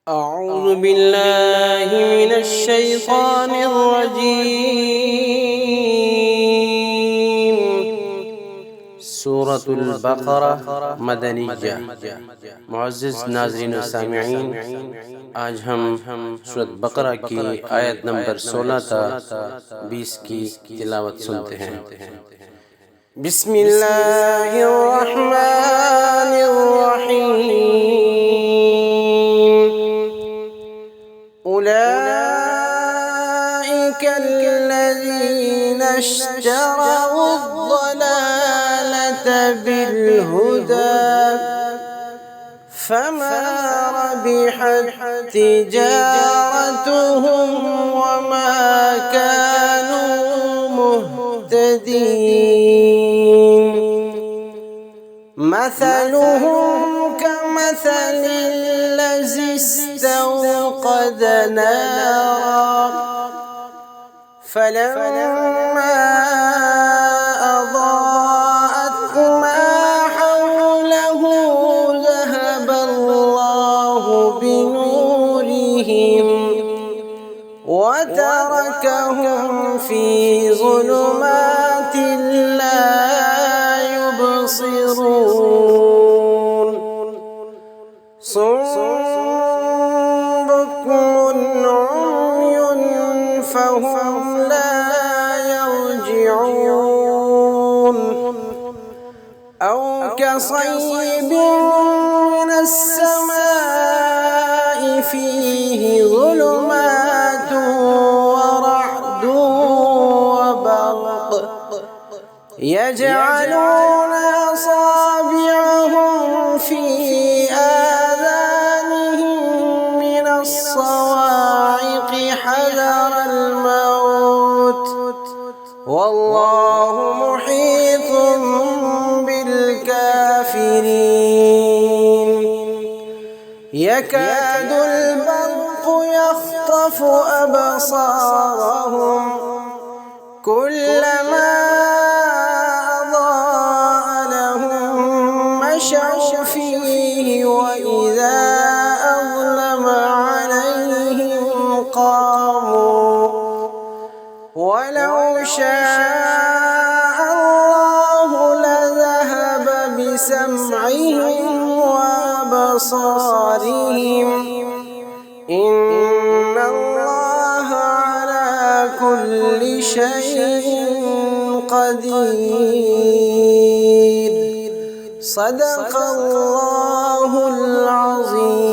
أعوذ بالله من الشيطان الرجيم. سورة البقرة مدنية. معزز ناظرین و سامعین، آج ہم سورة بقرہ کی آیت نمبر 16 تا 20 کی تلاوت سنتے ہیں۔ بسم اللہ الرحمن الرحیم۔ أولئك الذين اشتروا الضلالة بالهدى فما ربحت تجارتهم وما كانوا مهتدين. مثلهم كمثل الذي استوقد نارا فلما أضاءت ما حوله ذهب الله بنورهم وتركهم في ظلمات لا يبصرون. صم بكم عمي فهم لا يرجعون. أو كصيب من السماء فيه ظلمات ورعد وبرق يجعلون أصابعهم في آذانهم من الصواعق حذر الموت والله محيط بالكافرين. يكاد البرق يخطف أبصارهم كلما أضاء لهم مشوا فيه وإذا أظلم عليهم قاموا ولو شاء الله لذهب بسمعهم وأبصارهم إن الله على كل شيء قدير. صدق الله العظيم.